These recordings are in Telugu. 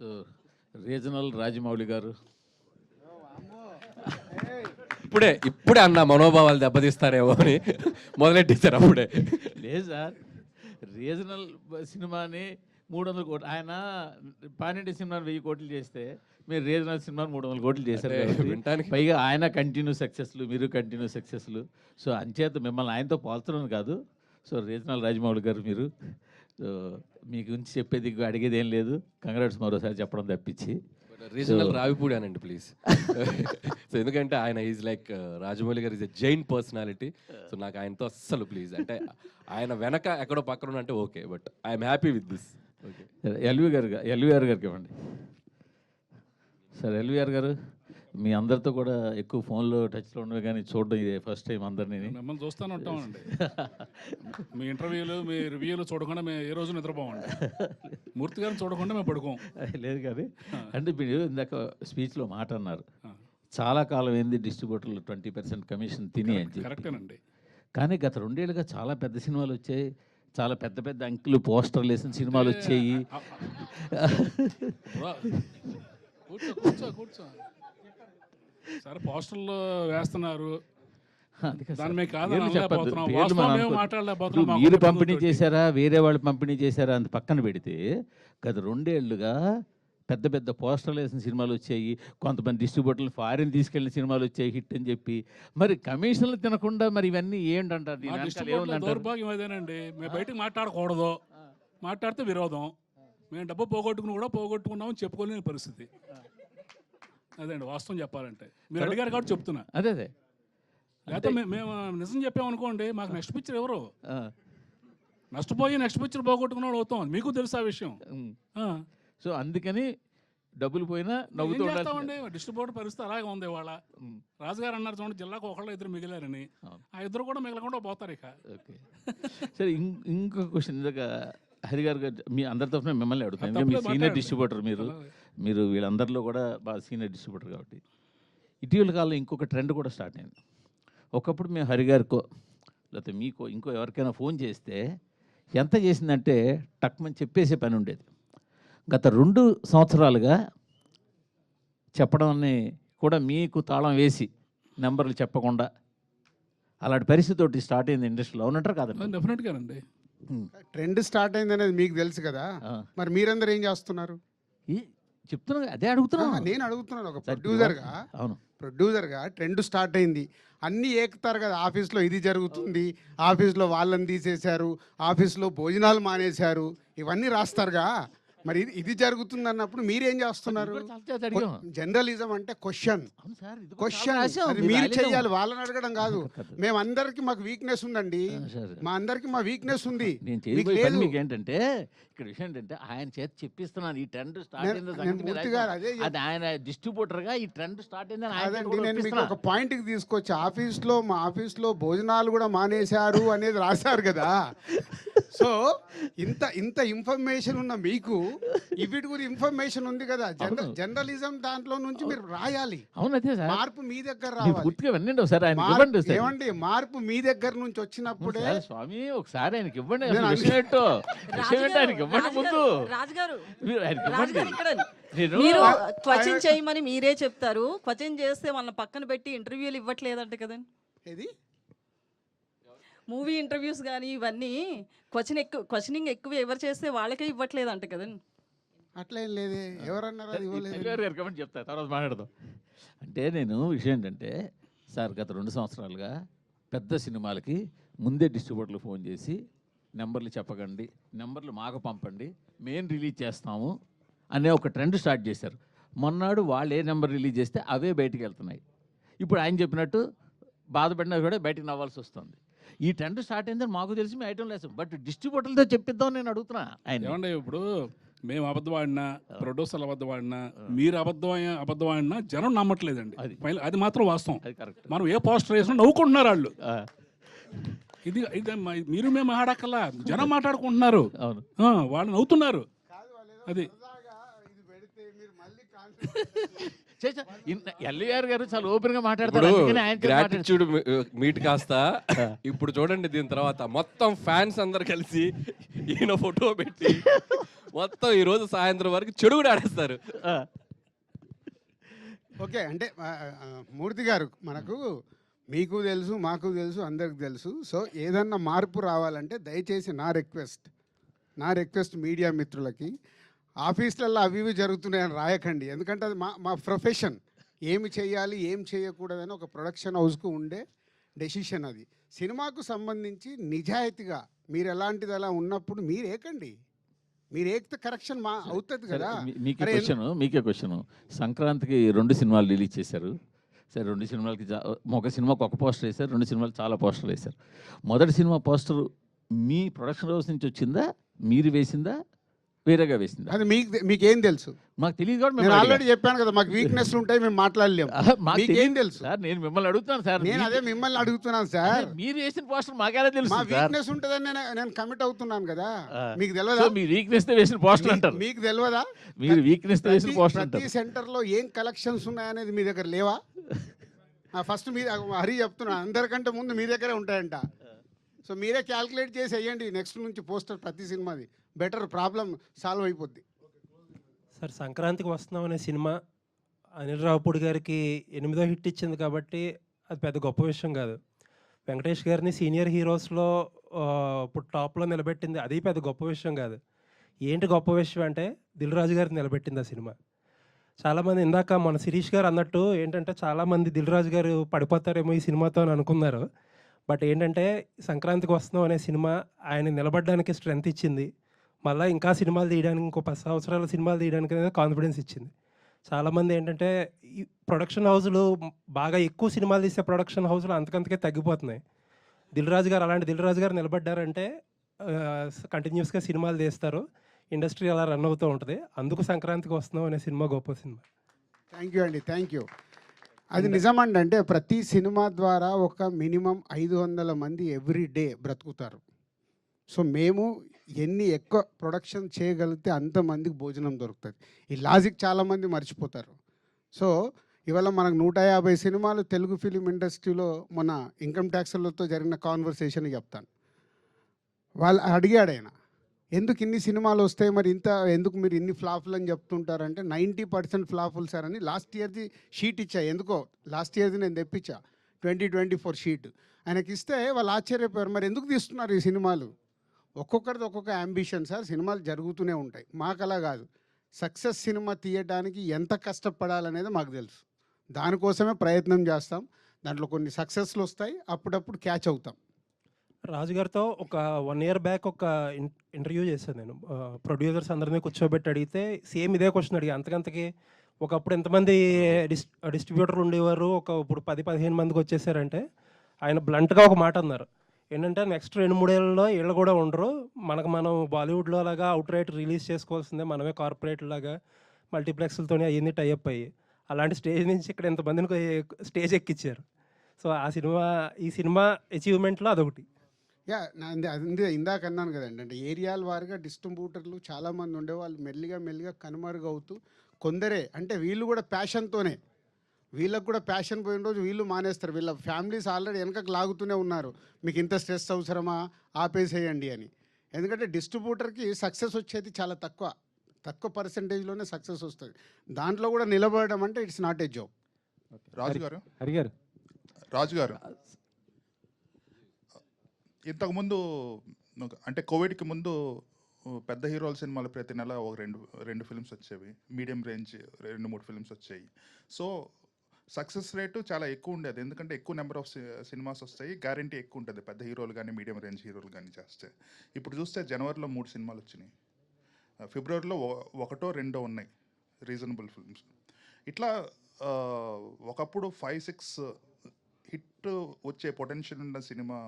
సో రీజనల్ రాజమౌళి గారు ఇప్పుడే అన్న మనోభావాలు దెబ్బతీస్తారేమో అని మొదలెట్టించారు అప్పుడే. లేదు సార్, రీజనల్ సినిమాని 300 కోట్లు, ఆయన పానింటి సినిమాని 1000 కోట్లు చేస్తే మీరు రీజనల్ సినిమాని 300 కోట్లు చేశారు వినటానికి. పైగా ఆయన కంటిన్యూ సక్సెస్లు, మీరు కంటిన్యూ సక్సెస్లు. సో అంచేత మిమ్మల్ని ఆయనతో పోల్చడం కాదు. సో రీజనల్ రాజమౌళి గారు మీరు, సో మీ గురించి చెప్పేది అడిగేది ఏం లేదు. కంగ్రాట్స్ మరోసారి చెప్పడం తప్పించి. రీజనల్ రావిపూడి అనండి ప్లీజ్. సో ఎందుకంటే ఆయన ఈజ్ లైక్ రాజమౌళి గారు is a Jain personality. So నాకు ఆయనతో అస్సలు ప్లీజ్, అంటే ఆయన వెనక ఎక్కడో పక్కన అంటే okay, but I'm happy with this. Okay, LVR గారికి ఇవ్వండి సార్. ఎల్వీఆర్ గారు మీ అందరితో కూడా ఎక్కువ ఫోన్లో టచ్లో ఉండవు, కానీ చూడడం ఇదే ఫస్ట్ టైం అందరినీ. మిమ్మల్ని చూస్తూనే ఉంటామండి. మీ ఇంటర్వ్యూలు, మీ రివ్యూలు చూడకుండా మేము ఏ రోజు నిద్రపోమండి. మూర్తి గారిని చూడకుండా మేము పడుకోం. లేదు కానీ అంటే మీరు ఇందాక స్పీచ్లో మాట అన్నారు, చాలా కాలం ఏంది డిస్ట్రిబ్యూటర్లు 20% కమిషన్ తిని అని చెప్పి. కరెక్టేనండి. కానీ గత 2 ఏళ్ళుగా చాలా పెద్ద సినిమాలు వచ్చాయి, చాలా పెద్ద పెద్ద అంకులు పోస్టర్లు వేసిన సినిమాలు వచ్చాయి. కూర్చో కూర్చో కూర్చో సరే, పోస్టర్లు వేస్తున్నారు, దాని మీద మీరు పంపిణీ చేశారా, వేరే వాళ్ళు పంపిణీ చేశారా అంత పక్కన పెడితే, గత 2 ఏళ్ళుగా పెద్ద పెద్ద పోస్టర్లు వేసిన సినిమాలు వచ్చాయి. కొంతమంది డిస్ట్రిబ్యూటర్లు ఫారిన్ తీసుకెళ్ళిన సినిమాలు వచ్చాయి హిట్ అని చెప్పి. మరి కమిషన్లు తినకుండా మరి ఇవన్నీ ఏంటంటారు? దౌర్భాగ్యం అదేనండి. మేము బయటకు మాట్లాడకూడదు, మాట్లాడితే విరోధం. మేము డబ్బు పోగొట్టుకున్నామని చెప్పుకోలేని పరిస్థితి. అదేండి వాస్తవం చెప్పాలంటే. మీరు అడిగారు కాబట్టి చెప్తున్నా. అదే లేకపోతే మేము నిజం చెప్పామనుకోండి, మాకు నెక్స్ట్ పిక్చర్ ఎవరు నష్టపోయి నెక్స్ట్ పిక్చర్ పోగొట్టుకున్నాడు అవుతాం. మీకు తెలుసు ఆ విషయం. సో అందుకని డబ్బులు పోయినా నవ్వుతూ ఉండాలి. డిస్ట్రిబ్యూటర్ పరిస్థితి అలాగే ఉంది ఇవాళ. రాజుగారు అన్నారు చూడండి, జిల్లాకు ఒకళ్ళు 2 మిగిలారని. ఆ 2 కూడా మిగలకుండా పోతారు ఇక. ఓకే సరే, ఇంకొక క్వశ్చన్. ఇందాక హరి గారు మీ అందరి తరఫున మిమ్మల్ని అడుగుతాను. మీ సీనియర్ డిస్ట్రిబ్యూటర్ మీరు వీళ్ళందరిలో కూడా బాగా సీనియర్ డిస్ట్రిబ్యూటర్ కాబట్టి, ఇటీవల కాలంలో ఇంకొక ట్రెండ్ కూడా స్టార్ట్ అయింది. ఒకప్పుడు మేము హరి గారికో లేకపోతే మీకో ఇంకో ఎవరికైనా ఫోన్ చేస్తే ఎంత చేసిందంటే టక్మని చెప్పేసే పని ఉండేది. గత 2 సంవత్సరాలుగా చెప్పడాన్ని కూడా మీకు తాళం వేసి నెంబర్లు చెప్పకుండా అలాంటి పరిస్థితి ఒకటి స్టార్ట్ అయింది ఇండస్ట్రీలో. అవునంటారు కాదండి? డెఫినెట్గా అండి. ట్రెండ్ స్టార్ట్ అయింది అనేది మీకు తెలుసు కదా, మరి మీరందరూ ఏం చేస్తున్నారు? చెప్తున్నా, అదే అడుగుతున్నా. నేను అడుగుతున్నాను ఒక ప్రొడ్యూసర్గా. అవును, ప్రొడ్యూసర్గా ట్రెండ్ స్టార్ట్ అయింది, అన్నీ ఏకుతారు కదా. ఆఫీస్లో ఇది జరుగుతుంది, ఆఫీస్లో వాళ్ళని తీసేశారు, ఆఫీస్లో భోజనాలు మానేశారు, ఇవన్నీ రాస్తారుగా. మరి ఇది జరుగుతుంది అన్నప్పుడు మీరేం చేస్తున్నారు? జర్నలిజం అంటే క్వశ్చన్ అది మీరు చెయ్యాలి, వాళ్ళని అడగడం కాదు. మేమందరికి మాకు వీక్నెస్ ఉందండి, మా అందరికి మా వీక్నెస్ ఉంది. మీకు ఏంటంటే ఇక్కడ విషయం ఏంటంటే ఆయన చేతి చెప్పిస్తున్నాను ఈ ట్రెండ్ స్టార్ట్ అయింది. ఆయన డిస్ట్రిబ్యూటర్ గా ఈ ట్రెండ్ స్టార్ట్ అయిందని నేను మీకు ఒక పాయింట్ కి తీసుకొచ్చి, మా ఆఫీస్లో భోజనాలు కూడా మానేశారు అనేది రాశారు కదా. సో ఇంత ఇన్ఫర్మేషన్ ఉన్న మీకు ఇవిటి గురి ఇన్ఫర్మేషన్ ఉంది కదా. జర్నలిజం దాంట్లో నుంచి మీరు రాయాలి. మార్పు మీ దగ్గర రావాలి. ఏమండి, మార్పు మీ దగ్గర నుంచి వచ్చినప్పుడే. స్వామి ఒకసారి ఆయనకి ఇవ్వండి, మీరు క్వశ్చన్ చేయమని మీరే చెప్తారు. క్వశ్చన్ చేస్తే వాళ్ళని పక్కన పెట్టి ఇంటర్వ్యూలు ఇవ్వట్లేదంట కదండి. ఏది మూవీ ఇంటర్వ్యూస్ కానీ ఇవన్నీ క్వశ్చనింగ్ ఎక్కువ ఎవరు చేస్తే వాళ్ళకే ఇవ్వట్లేదంట కదండి. అట్లా ఏం లేదే, ఎవరన్నారు అది ఇవ్వలేదు. చెప్తా తర్వాత మాట్లాడదాం. అంటే నేను విషయం ఏంటంటే సార్, గత 2 సంవత్సరాలుగా పెద్ద సినిమాలకి ముందే డిస్ట్రిబ్యూటర్లు ఫోన్ చేసి నెంబర్లు చెప్పకండి, నెంబర్లు మాకు పంపండి, మేము రిలీజ్ చేస్తాము అనే ఒక ట్రెండ్ స్టార్ట్ చేశారు. మొన్నాడు వాళ్ళు ఏ నెంబర్ రిలీజ్ చేస్తే అవే బయటికి వెళ్తున్నాయి. ఇప్పుడు ఆయన చెప్పినట్టు బాధపడినా కూడా బయటికి నవ్వాల్సి వస్తుంది. ఈ ట్రెండ్ స్టార్ట్ అయిందని మాకు తెలిసి మేము ఐటమ్ లేదు, బట్ డిస్ట్రిబ్యూటర్లతో చెప్పిద్దాం నేను అడుగుతున్నా. ఆయన ఏమంటే ఇప్పుడు మేము అబద్ధం ఆడినా, ప్రొడ్యూసర్లు అబద్ధం ఆడినా, మీరు అబద్ధం ఆడినా జనం నమ్మట్లేదండి. అది మాత్రం వాస్తవం. మనం ఏ పోస్టర్ వేసినా నవ్వుకుంటున్నారు వాళ్ళు. ఇది మీరు మేము మాట్లాడక్కల్లా, జనం మాట్లాడుకుంటున్నారు, వాళ్ళు నవ్వుతున్నారు. అది ఎల్వీఆర్ గారు చాలా ఓపెన్ గా మాట్లాడతారు. గ్రాటిట్యూడ్ మీట్ కాస్త ఇప్పుడు చూడండి, దీని తర్వాత మొత్తం ఫ్యాన్స్ అందరు కలిసి ఈయన ఫోటో పెట్టి మొత్తం ఈ రోజు సాయంత్రం వరకు చెడు కూడా ఆడేస్తారు. ఓకే అంటే మూర్తి గారు మనకు మీకు తెలుసు మాకు తెలుసు అందరికి తెలుసు. సో ఏదన్నా మార్పు రావాలంటే దయచేసి నా రిక్వెస్ట్ మీడియా మిత్రులకి ఆఫీసులలో అవి ఇవి జరుగుతున్నాయని రాయకండి. ఎందుకంటే అది మా ప్రొఫెషన్. ఏమి చేయాలి ఏం చేయకూడదని ఒక ప్రొడక్షన్ హౌస్కు ఉండే డెసిషన్ అది. సినిమాకు సంబంధించి నిజాయితీగా మీరు ఎలాంటిది అలా ఉన్నప్పుడు మీరు ఏకండి. మీరు ఏకితే కరెక్షన్ అవుతుంది కదా. మీకే క్వశ్చన్. సంక్రాంతికి 2 సినిమాలు రిలీజ్ చేశారు. సరే 2 సినిమాలకి ఒక సినిమాకి ఒక పోస్టర్ వేశారు, 2 సినిమాలు చాలా పోస్టర్లు వేశారు. మొదటి సినిమా పోస్టర్ మీ ప్రొడక్షన్ హౌస్ నుంచి వచ్చిందా, మీరు వేసిందా, వేరేగా వేసిందా? అది మీకేం తెలుసు? మాకు తెలియదు కూడా. నేను ఆల్రెడీ చెప్పాను కదా, మాకు వీక్నెస్ ఉంటాయి, మేము మాట్లాడలేము. మీకేం తెలుసు సార్? నేను మిమ్మల్ని అడుగుతాను సార్. నేను అదే మిమ్మల్ని అడుగుతున్నాను సార్. మీరు వేసిన పోస్టర్ మాకేలా తెలుసు? మా వీక్నెస్ ఉంటుందని నేను కమిట్ అవుతున్నాను కదా. మీకు తెలియదా? మీ వీక్నెస్ తో వేసిన పోస్టర్ అంటారు. మీకు తెలియదా? మీరు వీక్నెస్ తో వేసిన పోస్టర్ అంటారు. ప్రతి సెంటర్లో ఏం కలెక్షన్స్ ఉన్నాయనేది మీ దగ్గర లేవా? ఫస్ట్ మీ హరి చెప్తున్నా, అందరికంటే ముందు మీ దగ్గరే ఉంటాయంట. సో మీరే క్యాల్కులేట్ చేసి వేయండి నెక్స్ట్ నుంచి పోస్టర్ ప్రతి సినిమాది. బెటర్, ప్రాబ్లం సాల్వ్ అయిపోద్ది. సార్, సంక్రాంతికి వస్తున్నాం అనే సినిమా అనిల్ రావుపూడి గారికి 8వ హిట్ ఇచ్చింది కాబట్టి అది పెద్ద గొప్ప విషయం కాదు. వెంకటేష్ గారిని సీనియర్ హీరోస్లో ఇప్పుడు టాప్లో నిలబెట్టింది, అది పెద్ద గొప్ప విషయం కాదు. ఏంటి గొప్ప విషయం అంటే దిల్ రాజు గారిని నిలబెట్టింది ఆ సినిమా. చాలామంది ఇందాక మన శిరీష్ గారు అన్నట్టు ఏంటంటే చాలామంది దిల్ రాజు గారు పడిపోతారేమో ఈ సినిమాతో అని అనుకున్నారు. బట్ ఏంటంటే సంక్రాంతికి వస్తున్నాం అనే సినిమా ఆయన నిలబడడానికి స్ట్రెంగ్త్ ఇచ్చింది. మళ్ళీ ఇంకా సినిమాలు తీయడానికి, ఇంకో 10 సంవత్సరాల సినిమాలు తీయడానికి అనేది కాన్ఫిడెన్స్ ఇచ్చింది. చాలామంది ఏంటంటే ఈ ప్రొడక్షన్ హౌస్లు బాగా ఎక్కువ సినిమాలు తీసే ప్రొడక్షన్ హౌస్లు అంతకంతకే తగ్గిపోతున్నాయి. దిల్ రాజు గారు నిలబడ్డారంటే కంటిన్యూస్గా సినిమాలు తీస్తారు, ఇండస్ట్రీ అలా రన్ అవుతూ ఉంటుంది. అందుకు సంక్రాంతికి వస్తున్నాం అనే సినిమా గొప్ప సినిమా. థ్యాంక్ యూ అండి, థ్యాంక్ యూ. అది నిజమండి. అంటే ప్రతి సినిమా ద్వారా ఒక మినిమం 500 మంది ఎవ్రీ డే బ్రతుకుతారు. సో మేము ఎన్ని ఎక్కువ ప్రొడక్షన్ చేయగలిగితే అంతమందికి భోజనం దొరుకుతుంది. ఈ లాజిక్ చాలామంది మర్చిపోతారు. సో ఇవాళ మనకు 150 సినిమాలు తెలుగు ఫిలిం ఇండస్ట్రీలో మన ఇన్కమ్ ట్యాక్స్లతో జరిగిన కాన్వర్సేషన్ చెప్తాను. వాళ్ళు అడిగాడు ఆయన, ఎందుకు ఇన్ని సినిమాలు వస్తాయి, మరి ఎందుకు మీరు ఇన్ని ఫ్లాపులు అని చెప్తుంటారంటే 90% ఫ్లాపులు సార్ అని లాస్ట్ ఇయర్ది షీట్ ఇచ్చా. ఎందుకో లాస్ట్ ఇయర్ది నేను తెప్పించా 2024 షీట్. ఆయనకి ఇస్తే వాళ్ళు ఆశ్చర్యపోయారు, మరి ఎందుకు తీస్తున్నారు ఈ సినిమాలు? ఒక్కొక్కరిది ఒక్కొక్క అంబిషన్ సార్. సినిమాలు జరుగుతూనే ఉంటాయి. మాకు అలా కాదు. సక్సెస్ సినిమా తీయడానికి ఎంత కష్టపడాలనేది మాకు తెలుసు. దానికోసమే ప్రయత్నం చేస్తాం. దాంట్లో కొన్ని సక్సెస్లు వస్తాయి, అప్పుడప్పుడు క్యాచ్ అవుతాం. రాజుగారితో ఒక 1 year బ్యాక్ ఒక ఇంటర్వ్యూ చేశాను నేను. ప్రొడ్యూసర్స్ అందరినీ కూర్చోబెట్టి అడిగితే సేమ్ ఇదే క్వశ్చన్ అడిగా. అంతకంతకి ఒకప్పుడు ఎంతమంది డిస్ట్రిబ్యూటర్లు ఉండేవారు, ఇప్పుడు 10-15 మందికి వచ్చేసారంటే ఆయన బ్లంట్గా ఒక మాట అన్నారు. ఏంటంటే నెక్స్ట్ 2-3 ఏళ్ళలో వీళ్ళు కూడా ఉండరు, మనం బాలీవుడ్లో లాగా అవుట్ రైట్ రిలీజ్ చేసుకోవాల్సిందే, మనమే కార్పొరేట్ లాగా మల్టీప్లెక్స్లతోనే అవన్నీ టైఅప్ అయ్యి అలాంటి స్టేజ్ నుంచి ఇక్కడ ఎంతమందిని స్టేజ్ ఎక్కించారు. సో ఈ సినిమా అచీవ్మెంట్లో అదొకటి. ఇందాక అన్నాను కదండి, అంటే ఏరియాల వారిగా డిస్ట్రిబ్యూటర్లు చాలామంది ఉండేవాళ్ళు మెల్లిగా కనుమరుగవుతూ కొందరే, అంటే వీళ్ళు కూడా ప్యాషన్తోనే, వీళ్ళకు కూడా ప్యాషన్ పోయిన రోజు వీళ్ళు మానేస్తారు. వీళ్ళ ఫ్యామిలీస్ ఆల్రెడీ వెనకకు లాగుతూనే ఉన్నారు, మీకు ఇంత స్ట్రెస్ అవసరమా, ఆపేసేయండి అని. ఎందుకంటే డిస్ట్రిబ్యూటర్కి సక్సెస్ వచ్చేది చాలా తక్కువ పర్సెంటేజ్లోనే సక్సెస్ వస్తుంది. దాంట్లో కూడా నిలబడడం అంటే ఇట్స్ నాట్ ఏ జాబ్. రాజు గారు ఇంతకుముందు అంటే కోవిడ్కి ముందు పెద్ద హీరోల సినిమాలు ప్రతి నెల ఒక రెండు ఫిల్మ్స్ వచ్చేవి, మీడియం రేంజ్ 2-3 ఫిల్మ్స్ వచ్చాయి. సో సక్సెస్ రేటు చాలా ఎక్కువ ఉండేది, ఎందుకంటే ఎక్కువ నెంబర్ ఆఫ్ సినిమాస్ వస్తాయి, గ్యారంటీ ఎక్కువ ఉంటుంది పెద్ద హీరోలు కానీ మీడియం రేంజ్ హీరోలు కానీ చేస్తే. ఇప్పుడు చూస్తే జనవరిలో 3 సినిమాలు వచ్చినాయి, ఫిబ్రవరిలో 1-2 ఉన్నాయి రీజనబుల్ ఫిల్మ్స్. ఇట్లా ఒకప్పుడు 5-6 హిట్ వచ్చే పొటెన్షియల్ ఉన్న సినిమా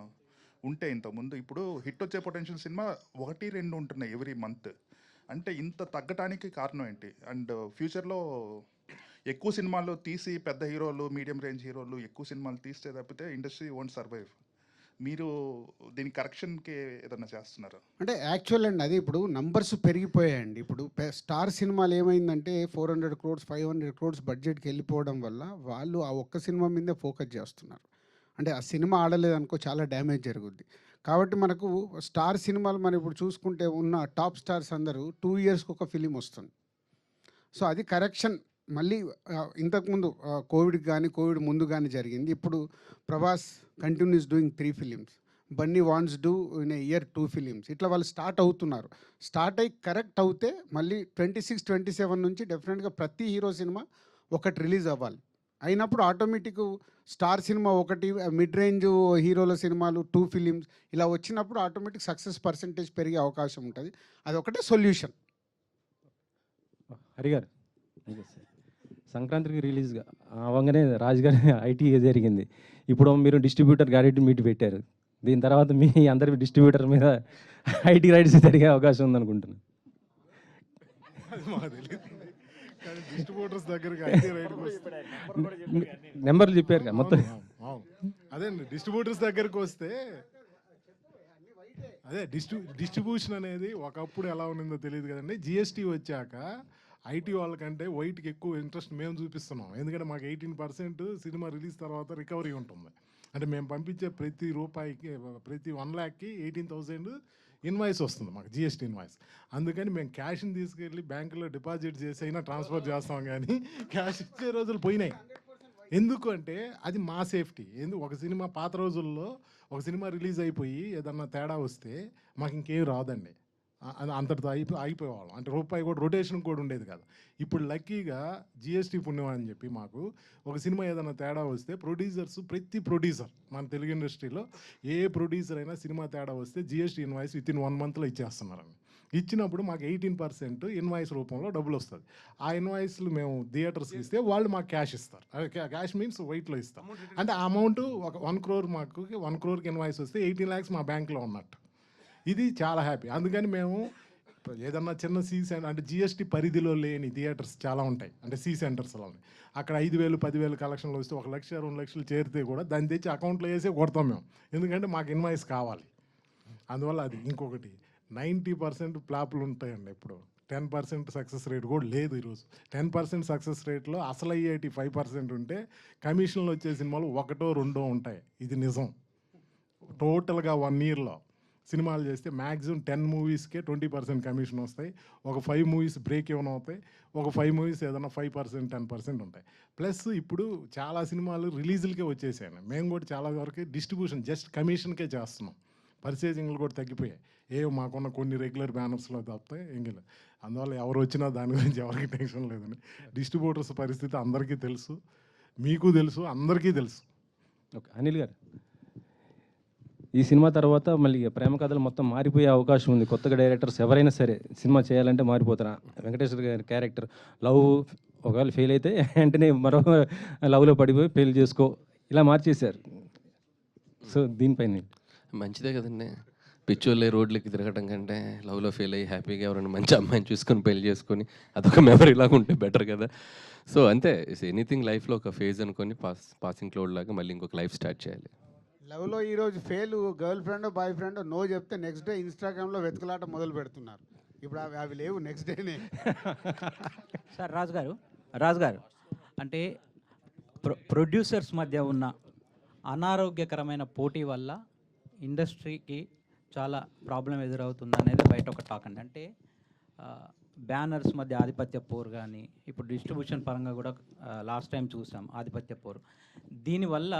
ఉంటే ఇంతకుముందు, ఇప్పుడు హిట్ వచ్చే పొటెన్షియల్ సినిమా 1-2 ఉంటున్నాయి ఎవ్రీ మంత్. అంటే ఇంత తగ్గటానికి కారణం ఏంటి? అండ్ ఫ్యూచర్లో ఎక్కువ సినిమాలు తీసి పెద్ద హీరోలు మీడియం రేంజ్ హీరోలు ఎక్కువ సినిమాలు తీస్తే తప్పితే ఇండస్ట్రీ వోంట్ సర్వైవ్. మీరు దీని కరెక్షన్కి ఏదన్నా చేస్తున్నారా? అంటే యాక్చువల్ అండి, అది ఇప్పుడు నంబర్స్ పెరిగిపోయాయండి. ఇప్పుడు స్టార్ సినిమాలు ఏమైందంటే 400 crores 500 crores బడ్జెట్కి వెళ్ళిపోవడం వల్ల వాళ్ళు ఆ ఒక్క సినిమా మీదే ఫోకస్ చేస్తున్నారు. అంటే ఆ సినిమా ఆడలేదనుకో చాలా డ్యామేజ్ జరుగుద్ది. కాబట్టి మనకు స్టార్ సినిమాలు మనం ఇప్పుడు చూసుకుంటే ఉన్న టాప్ స్టార్స్ అందరూ 2 ఇయర్స్కి ఒక ఫిలిం వస్తుంది. సో అది కరెక్షన్ మళ్ళీ ఇంతకుముందు కోవిడ్కి కానీ కోవిడ్ ముందు కానీ జరిగింది. ఇప్పుడు Prabhas continuous doing 3 films, Bunny wants do in a year 2 films. ఇట్లా వాళ్ళు స్టార్ట్ అవుతున్నారు. స్టార్ట్ అయ్యి కరెక్ట్ అవుతే మళ్ళీ 26, 27 నుంచి డెఫినెట్గా ప్రతి హీరో సినిమా ఒకటి రిలీజ్ అవ్వాలి. అయినప్పుడు ఆటోమేటిక్ స్టార్ సినిమా ఒకటి, మిడ్ రేంజ్ హీరోల సినిమాలు 2 ఫిలిమ్స్ ఇలా వచ్చినప్పుడు ఆటోమేటిక్ సక్సెస్ పర్సంటేజ్ పెరిగే అవకాశం ఉంటుంది. అది ఒకటే సొల్యూషన్. హరిగారు సంక్రాంతికి రిలీజ్గా అవ్వగానే రాజుగారి ఐటీ జరిగింది. ఇప్పుడు మీరు డిస్ట్రిబ్యూటర్ గారెంటీ మీట్ పెట్టారు. దీని తర్వాత మీ అందరి డిస్ట్రిబ్యూటర్ మీద ఐటీ రైట్స్ జరిగే అవకాశం ఉందనుకుంటున్నాను. డిస్ట్రిబ్యూటర్స్ దగ్గరికి నెంబర్లు చెప్పారు కదా మొత్తం. అదే డిస్ట్రిబ్యూటర్స్ దగ్గరికి వస్తే అదే డిస్ట్రిబ్యూషన్ అనేది ఒకప్పుడు ఎలా ఉండిందో తెలియదు కదండి. జిఎస్టీ వచ్చాక ఐటీ వాళ్ళకంటే వైట్కి ఎక్కువ ఇంట్రెస్ట్ మేము చూపిస్తున్నాం. ఎందుకంటే మాకు 18% సినిమా రిలీజ్ తర్వాత రికవరీ ఉంటుంది. అంటే మేము పంపించే ప్రతి రూపాయికి, ప్రతి 1 lakhకి 18,000 ఇన్వాయిస్ వస్తుంది మాకు, జిఎస్టీ ఇన్వాయిస్. అందుకని మేము క్యాష్ని తీసుకెళ్ళి బ్యాంకులో డిపాజిట్ చేసి అయినా ట్రాన్స్ఫర్ చేస్తాం, కానీ క్యాష్ ఇచ్చే రోజులు పోయినాయి. ఎందుకు అంటే అది మా సేఫ్టీ. ఒక సినిమా పాత రోజుల్లో ఒక సినిమా రిలీజ్ అయిపోయి ఏదన్నా తేడా వస్తే మాకు ఇంకేం రాదండి, అంతటితో అయిపోయేవాళ్ళం. అంటే రూపాయి కూడా రొటేషన్ కూడా ఉండేది కాదు. ఇప్పుడు లక్కీగా జిఎస్టీ పుణ్యం అని చెప్పి మాకు ఒక సినిమా ఏదైనా తేడా వస్తే ప్రొడ్యూసర్స్, ప్రతి ప్రొడ్యూసర్ మన తెలుగు ఇండస్ట్రీలో ఏ ప్రొడ్యూసర్ అయినా సినిమా తేడా వస్తే జిఎస్టీ ఇన్వాయిస్ విత్ ఇన్ 1 monthలో ఇచ్చేస్తున్నారండి. ఇచ్చినప్పుడు మాకు 18% ఇన్వాయిస్ రూపంలో డబ్బులు వస్తుంది. ఆ ఇన్వాయిస్లు మేము థియేటర్స్కి ఇస్తే వాళ్ళు మాకు క్యాష్ ఇస్తారు. క్యాష్ మీన్స్ వైట్లో ఇస్తాం. అంటే ఆ అమౌంట్ ఒక 1 crore, మాకు 1 crore ఇన్వాయిస్ వస్తే 18 lakhs మా బ్యాంక్లో ఉన్నట్టు. ఇది చాలా హ్యాపీ. అందుకని మేము ఏదన్నా చిన్న అంటే జిఎస్టీ పరిధిలో లేని థియేటర్స్ చాలా ఉంటాయి, అంటే సెంటర్స్లో అక్కడ 5,000, 10,000 కలెక్షన్లు వస్తే 1 లక్ష, 2 లక్షలు చేరితే కూడా దాన్ని తెచ్చి అకౌంట్లో వేసే కొడతాం మేము, ఎందుకంటే మాకు ఇన్వాయిస్ కావాలి. అందువల్ల అది. ఇంకొకటి 90% ఫ్లాప్లు ఉంటాయండి. ఇప్పుడు 10% సక్సెస్ రేట్ కూడా లేదు ఈరోజు. 10% సక్సెస్ రేట్లో అసలు అయ్యేటి 5% ఉంటే కమిషన్లు వచ్చే సినిమాలు 1, 2 ఉంటాయి. ఇది నిజం. టోటల్గా 1 yearలో సినిమాలు చేస్తే మ్యాక్సిమం 10 moviesకే 20% కమిషన్ వస్తాయి. ఒక 5 movies బ్రేక్ ఏమైనా అవుతాయి, ఒక 5 movies ఏదైనా 5%, 10% ఉంటాయి. ప్లస్ ఇప్పుడు చాలా సినిమాలు రిలీజులకే వచ్చేసాయి. మేము కూడా చాలా వరకు డిస్ట్రిబ్యూషన్ జస్ట్ కమిషన్కే చేస్తున్నాం. పర్చేజింగ్లు కూడా తగ్గిపోయాయి. మాకున్న కొన్ని రెగ్యులర్ బ్యానర్స్లో తప్పితే ఇంక. అందువల్ల ఎవరు వచ్చినా దాని గురించి ఎవరికి టెన్షన్ లేదండి. డిస్ట్రిబ్యూటర్స్ పరిస్థితి అందరికీ తెలుసు, మీకు తెలుసు, అందరికీ తెలుసు. ఓకే అనిల్ గారు, ఈ సినిమా తర్వాత మళ్ళీ ప్రేమ కథలు మొత్తం మారిపోయే అవకాశం ఉంది. కొత్తగా డైరెక్టర్స్ ఎవరైనా సరే సినిమా చేయాలంటే మారిపోతారా? వెంకటేశ్వర గారి క్యారెక్టర్ లవ్ ఒకవేళ ఫెయిల్ అయితే వెంటనే మరో లవ్లో పడిపోయి పెళ్లి చేసుకో ఇలా మార్చేశారు. సో దీనిపైన మంచిదే కదండి. పిచ్చోళ్ళే రోడ్లకి తిరగడం కంటే లవ్లో ఫెయిల్ అయ్యి హ్యాపీగా ఎవరైనా మంచి అమ్మాయిని చూసుకొని పెళ్లి చేసుకొని అదొక మెమరీ లాగా ఉంటే బెటర్ కదా. సో అంతే, ఎనీథింగ్ లైఫ్లో ఒక ఫేజ్ అనుకొని పాసింగ్ క్లౌడ్ లాగా మళ్ళీ ఇంకొక లైఫ్ స్టార్ట్ చేయాలి. లవ్లో ఈరోజు fail, girl friend boy friend no చెప్తే నెక్స్ట్ డే ఇన్స్టాగ్రామ్లో వెతుకులాట మొదలు పెడుతున్నారు. ఇప్పుడు అవి లేవు, నెక్స్ట్ డేనే. సార్ రాజు గారు అంటే ప్రొడ్యూసర్స్ మధ్య ఉన్న అనారోగ్యకరమైన పోటీ వల్ల ఇండస్ట్రీకి చాలా ప్రాబ్లం ఎదురవుతుంది అనేది బయట ఒక టాక్ అండి. అంటే బ్యానర్స్ మధ్య ఆధిపత్య పోరు కానీ, ఇప్పుడు డిస్ట్రిబ్యూషన్ పరంగా కూడా లాస్ట్ టైం చూసాం ఆధిపత్య పోరు. దీనివల్ల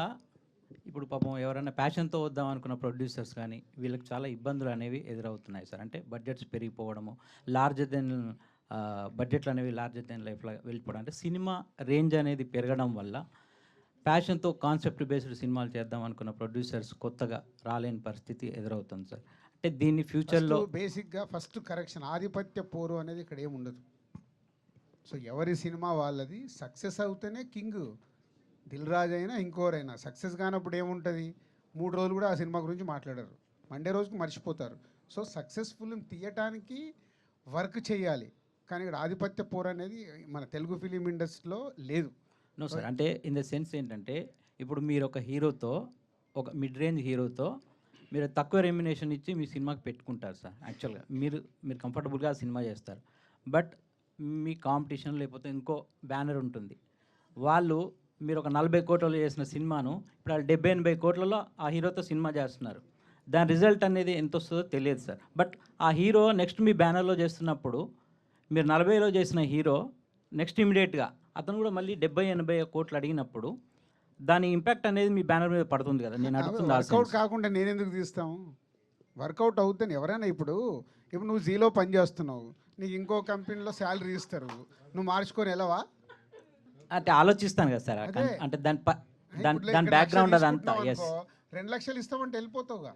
ఇప్పుడు పాపం ఎవరైనా ప్యాషన్తో వద్దాం అనుకున్న ప్రొడ్యూసర్స్ కానీ వీళ్ళకి చాలా ఇబ్బందులు అనేవి ఎదురవుతున్నాయి సార్. అంటే బడ్జెట్స్ పెరిగిపోవడము, లార్జర్ దెన్ బడ్జెట్లు అనేవి లార్జర్ దెన్ లైఫ్లో వెళ్ళిపోవడం, అంటే సినిమా రేంజ్ అనేది పెరగడం వల్ల ప్యాషన్తో కాన్సెప్ట్ బేస్డ్ సినిమాలు చేద్దాం అనుకున్న ప్రొడ్యూసర్స్ కొత్తగా రాలేని పరిస్థితి ఎదురవుతుంది సార్. అంటే దీన్ని ఫ్యూచర్లో బేసిక్గా ఫస్ట్ కరెక్షన్, ఆధిపత్య పోరు అనేది ఇక్కడ ఏమి ఉండదు. సో ఎవరి సినిమా వాళ్ళది, సక్సెస్ అవుతేనే కింగ్. దిల్ రాజు అయినా ఇంకోరైనా సక్సెస్ కానప్పుడు ఏముంటుంది, 3 రోజులు కూడా ఆ సినిమా గురించి మాట్లాడరు, మండే రోజుకి మర్చిపోతారు. సో సక్సెస్ఫుల్ తీయటానికి వర్క్ చేయాలి, కానీ ఇక్కడ ఆధిపత్య పోరు అనేది మన తెలుగు ఫిలిం ఇండస్ట్రీలో లేదు. నో సార్, అంటే ఇన్ ద సెన్స్ ఏంటంటే ఇప్పుడు మీరు ఒక హీరోతో, ఒక మిడ్ రేంజ్ హీరోతో మీరు తక్కువ రెమ్యునేషన్ ఇచ్చి మీ సినిమాకి పెట్టుకుంటారు సార్. యాక్చువల్గా మీరు కంఫర్టబుల్గా ఆ సినిమా చేస్తారు. బట్ మీ కాంపిటీషన్ లేకపోతే ఇంకో బ్యానర్ ఉంటుంది, వాళ్ళు మీరు ఒక 40 కోట్లలో చేసిన సినిమాను ఇప్పుడు 70-80 కోట్లలో ఆ హీరోతో సినిమా చేస్తున్నారు. దాని రిజల్ట్ అనేది ఎంత వస్తుందో తెలియదు సార్. బట్ ఆ హీరో నెక్స్ట్ మీ బ్యానర్లో చేస్తున్నప్పుడు మీరు 40లో చేసిన హీరో నెక్స్ట్ ఇమీడియట్గా అతను కూడా మళ్ళీ 70-80 కోట్లు అడిగినప్పుడు దాని ఇంపాక్ట్ అనేది మీ బ్యానర్ మీద పడుతుంది కదా. నేను అడుగుతుంది వర్కౌట్ కాకుండా నేను ఎందుకు తీస్తాము? వర్కౌట్ అవుతాను ఎవరైనా. ఇప్పుడు నువ్వు జీలో పని చేస్తున్నావు, నీకు ఇంకో కంపెనీలో శాలరీ ఇస్తారు, నువ్వు మార్చుకొని వెళ్ళవా? అంటే ఆలోచిస్తాను కదా సార్. అంటే దాని బ్యాక్గ్రౌండ్ అదంతా. ఎస్, 2 లక్షలు ఇస్తామంటే వెళ్ళిపోతావుగా.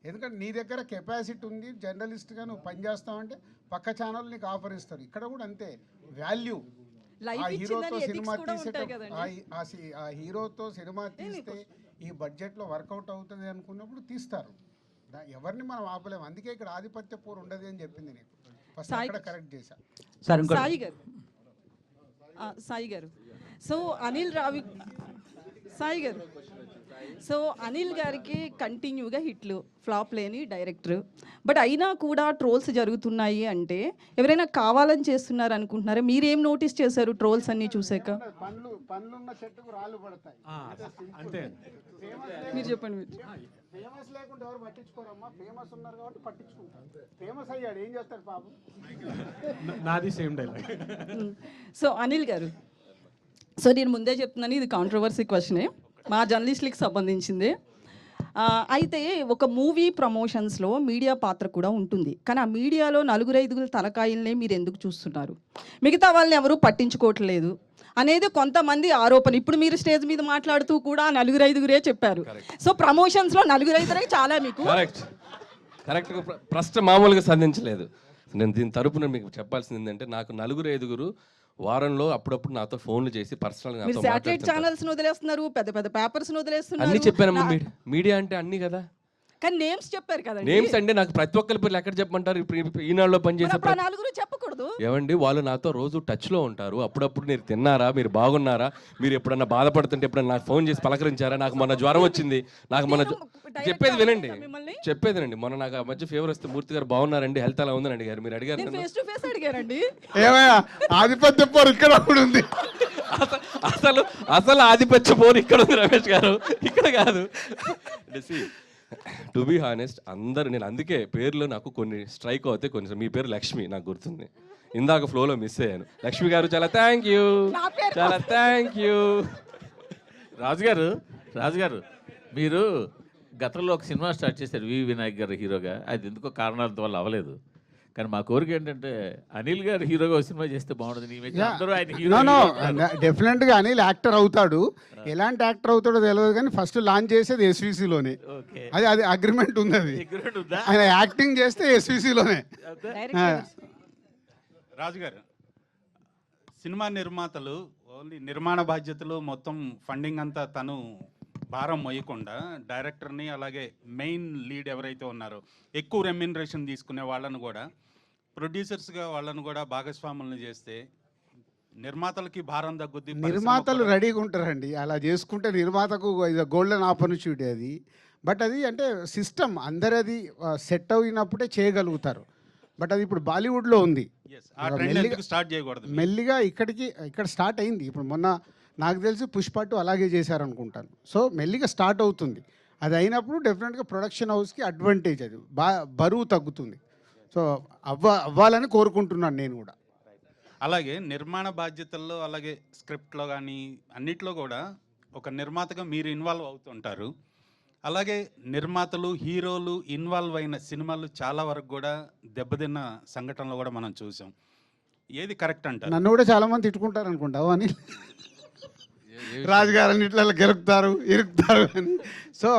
ఎందుకంటే నీ దగ్గర కెపాసిటీ ఉంది, జర్నలిస్ట్గా నువ్వు పని చేస్తావంటే పక్క ఛానల్ నీకు ఆఫర్ ఇస్తారు. ఇక్కడ కూడా అంతే వాల్యూ. ఆ హీరోతో సినిమా ఆ హీరోతో సినిమా తీస్తే ఈ బడ్జెట్లో వర్కౌట్ అవుతుంది అనుకున్నప్పుడు తీస్తారు. ఎవరిని మనం ఆపలేము. అందుకే ఇక్కడ ఆధిపత్య పోరు ఉండదు అని చెప్పింది నీకు. ఫస్ట్ అక్కడ కరెక్ట్ చేశా. సాయి గారు సో సాయి గారు సో అనిల్ గారికి కంటిన్యూగా హిట్లు ఫ్లాప్ లేని డైరెక్టర్. బట్ అయినా కూడా ట్రోల్స్ జరుగుతున్నాయి అంటే ఎవరైనా కావాలని చేస్తున్నారు అనుకుంటున్నారా? మీరేం నోటీస్ చేశారు ట్రోల్స్ అన్ని చూసాక? పనులున్న చెట్టుకు రాళ్ళు పడతాయి అంతే. మీరు చెప్పండి. ఫేమస్ లేకుండా ఎవరు పట్టించుకోరమ్మా. ఫేమస్ ఉన్నారు కాబట్టి పట్టించుకుంటారు. ఫేమస్ అయ్యాడు ఏం చేస్తాడు పాపం. నాది సేమ్ డైలాగ్. సో అనిల్ గారు, సో నేను ముందే చెప్తున్నాను, ఇది కాంట్రవర్సీ క్వశ్చనే, మా జర్నలిస్టులకు సంబంధించింది. అయితే ఒక మూవీ ప్రమోషన్స్లో మీడియా పాత్ర కూడా ఉంటుంది. కానీ ఆ మీడియాలో 4-5 తలకాయలనే మీరు ఎందుకు చూస్తున్నారు? మిగతా వాళ్ళని ఎవరూ పట్టించుకోవట్లేదు అనేది కొంతమంది ఆరోపణ. ఇప్పుడు మీరు స్టేజ్ మీద మాట్లాడుతూ కూడా 4-5 చెప్పారు. సో ప్రమోషన్స్లో 4-5 చాలా మీకు కరెక్ట్గా ప్రశ్న మామూలుగా సంధించలేదు. నేను దీని తరపున మీకు చెప్పాల్సింది ఏంటంటే, నాకు 4-5 వారంలో అప్పుడప్పుడు నాతో ఫోన్లు చేసి పర్సనల్గా మీరు శాటిలైట్ ఛానల్స్ వదిలేస్తున్నారు, పెద్ద పెద్ద పేపర్స్ వదిలేస్తున్నారు. అన్ని చెప్పానమ్మా. మీడియా అంటే అన్ని కదా. కానీ నేమ్స్ చెప్పారు కదా. నేమ్స్ అంటే నాకు ప్రతి ఒక్కరి పేర్లు ఎక్కడ చెప్పమంటారు? ఇప్పుడు ఈనాడులో పనిచేసే 4 చెప్పకూడదు ఏమండి? వాళ్ళు నాతో రోజు టచ్లో ఉంటారు. అప్పుడప్పుడు మీరు తిన్నారా, మీరు బాగున్నారా, మీరు ఎప్పుడన్నా బాధపడుతుంటే ఎప్పుడన్నా నాకు ఫోన్ చేసి పలకరించారా? నాకు మొన్న జ్వరం వచ్చింది, నాకు మొన్న చెప్పేది వినండి. మొన్న నాకు ఆ మధ్య ఫీవర్ వస్తే మూర్తి గారు బాగున్నారండి, హెల్త్ ఎలా ఉందని అడిగారు. మీరు అడిగారు ఫేస్ టు ఫేస్ అడిగారండి. ఏమయ్యా ఆధిపత్య పోరు ఇక్కడ ఉంది. అసలు ఆధిపత్య పోరు ఇక్కడ ఉంది రమేష్ గారు, ఇక్కడ కాదు. టు బీ హానెస్ట్, అందరు నేను అందుకే పేర్లు నాకు కొన్ని స్ట్రైక్ అవుతాయి. కొన్ని మీ పేరు లక్ష్మి నాకు గుర్తుంది, ఇందాక ఫ్లోలో మిస్ అయ్యాను. లక్ష్మి గారు చాలా థ్యాంక్ యూ, చాలా థ్యాంక్ యూ. రాజు గారు మీరు గతంలో ఒక సినిమా స్టార్ట్ చేశారు వి వినాయక్ గారు హీరోగా. అది ఎందుకో కారణాల వల్ల అవ్వలేదు. కానీ మా కోరిక ఏంటంటే అనిల్ గారు హీరోగా ఒక సినిమా చేస్తే బాగుంటుంది. డెఫినెట్గా అనిల్ యాక్టర్ అవుతాడు. ఎలాంటి యాక్టర్ అవుతాడో తెలియదు, కానీ ఫస్ట్ లాంచ్ చేసేది ఎస్విసిలోనే. అది అగ్రిమెంట్ ఉంది. అది ఆయన యాక్టింగ్ చేస్తే ఎస్విసిలోనే. రాజుగారు, సినిమా నిర్మాతలు ఓన్లీ నిర్మాణ బాధ్యతలు మొత్తం ఫండింగ్ అంతా తను భారం మోయకుండా డైరెక్టర్ని అలాగే మెయిన్ లీడ్ ఎవరైతే ఉన్నారో ఎక్కువ రెమ్యునరేషన్ తీసుకునే వాళ్ళను కూడా ప్రొడ్యూసర్స్గా వాళ్ళను కూడా భాగస్వాములను చేస్తే నిర్మాతలకి భారం తగ్గుద్ది. నిర్మాతలు రెడీగా ఉంటారండి అలా చేసుకుంటే. నిర్మాతకు గోల్డెన్ ఆపర్చునిటీ అది. బట్ అది అంటే సిస్టమ్ అందరది సెట్ అయినప్పుడే చేయగలుగుతారు. బట్ అది ఇప్పుడు బాలీవుడ్లో ఉంది. మెల్లిగా ఇక్కడ స్టార్ట్ అయింది. ఇప్పుడు మొన్న నాకు తెలిసి పుష్ప 2 అలాగే చేశారనుకుంటాను. సో మెల్లిగా స్టార్ట్ అవుతుంది. అది అయినప్పుడు డెఫినెట్గా ప్రొడక్షన్ హౌస్కి అడ్వాంటేజ్, అది బరువు తగ్గుతుంది. సో అవ్వాలని కోరుకుంటున్నాను నేను కూడా. అలాగే నిర్మాణ బాధ్యతల్లో అలాగే స్క్రిప్ట్లో కానీ అన్నిట్లో కూడా ఒక నిర్మాతగా మీరు ఇన్వాల్వ్ అవుతుంటారు. అలాగే నిర్మాతలు హీరోలు ఇన్వాల్వ్ అయిన సినిమాలు చాలా వరకు కూడా దెబ్బతిన్న సంఘటనలు కూడా మనం చూసాం. ఏది కరెక్ట్ అంటారు? నన్ను కూడా చాలామంది తిట్టుకుంటారు అనుకుంటావు అని, రాజుగారు ఇట్లా ఇరుకుతారు అని. సో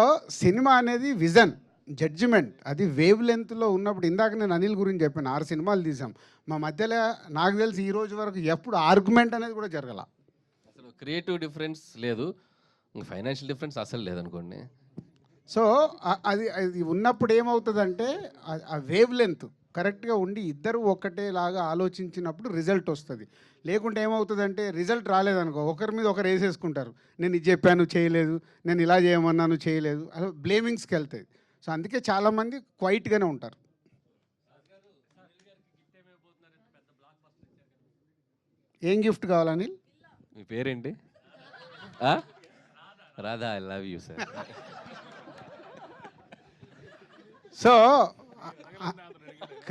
సినిమా అనేది విజన్, జడ్జిమెంట్, అది వేవ్ లెంత్లో ఉన్నప్పుడు. ఇందాక నేను అనిల్ గురించి చెప్పాను, 6 సినిమాలు తీసాం. మా మధ్యలో నాకు తెలిసి ఈ రోజు వరకు ఎప్పుడు ఆర్గ్యుమెంట్ అనేది కూడా జరగల. అసలు క్రియేటివ్ డిఫరెన్స్ లేదు, ఫైనాన్షియల్ డిఫరెన్స్ అసలు లేదనుకోండి. సో అది ఉన్నప్పుడు ఏమవుతుందంటే ఆ వేవ్ లెంత్ కరెక్ట్గా ఉండి ఇద్దరు ఒకటేలాగా ఆలోచించినప్పుడు రిజల్ట్ వస్తుంది. లేకుంటే ఏమవుతుందంటే రిజల్ట్ రాలేదనుకో, ఒకరి మీద ఒకరు వేసేసుకుంటారు. నేను ఇది చెప్పాను చేయలేదు, నేను ఇలా చేయమన్నాను చేయలేదు, అలా బ్లేమింగ్స్కి వెళ్తాయి. సో అందుకే చాలామంది క్వైట్గానే ఉంటారు. ఏం గిఫ్ట్ కావాలని? మీ పేరేంటి? Radha, I love you sir. So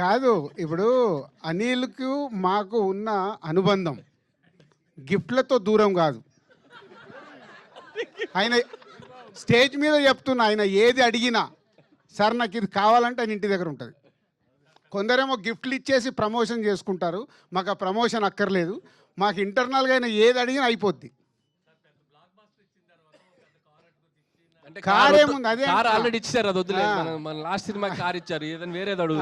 కాదు, ఇప్పుడు అనిల్కు మాకు ఉన్న అనుబంధం గిఫ్ట్లతో దూరం కాదు. ఆయన స్టేజ్ మీద చెప్తున్నా, ఆయన ఏది అడిగినా సార్ నాకు ఇది కావాలంటే ఆయన ఇంటి దగ్గర ఉంటుంది. కొందరేమో గిఫ్ట్లు ఇచ్చేసి ప్రమోషన్ చేసుకుంటారు. మాకు ఆ ప్రమోషన్ అక్కర్లేదు. మాకు ఇంటర్నల్గా అయినా ఏది అడిగినా అయిపోద్ది. అంటే కార్ ఏముంది, అదే కార్ అంటున్నా. ఆల్రెడీ ఇచ్చారు, అది వద్దులే. మన లాస్ట్ సినిమా కార్ ఇచ్చారు, ఏదైనా వేరేది అడుగు.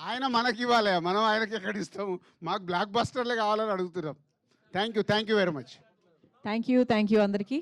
ఆయన మనకి ఇవ్వాలి, మనం ఆయనకి ఎక్కడ ఇస్తాము. మాకు బ్లాక్ బస్టర్లే కావాలని అడుగుతున్నాం. Thank you very much. Thank you అందరికీ.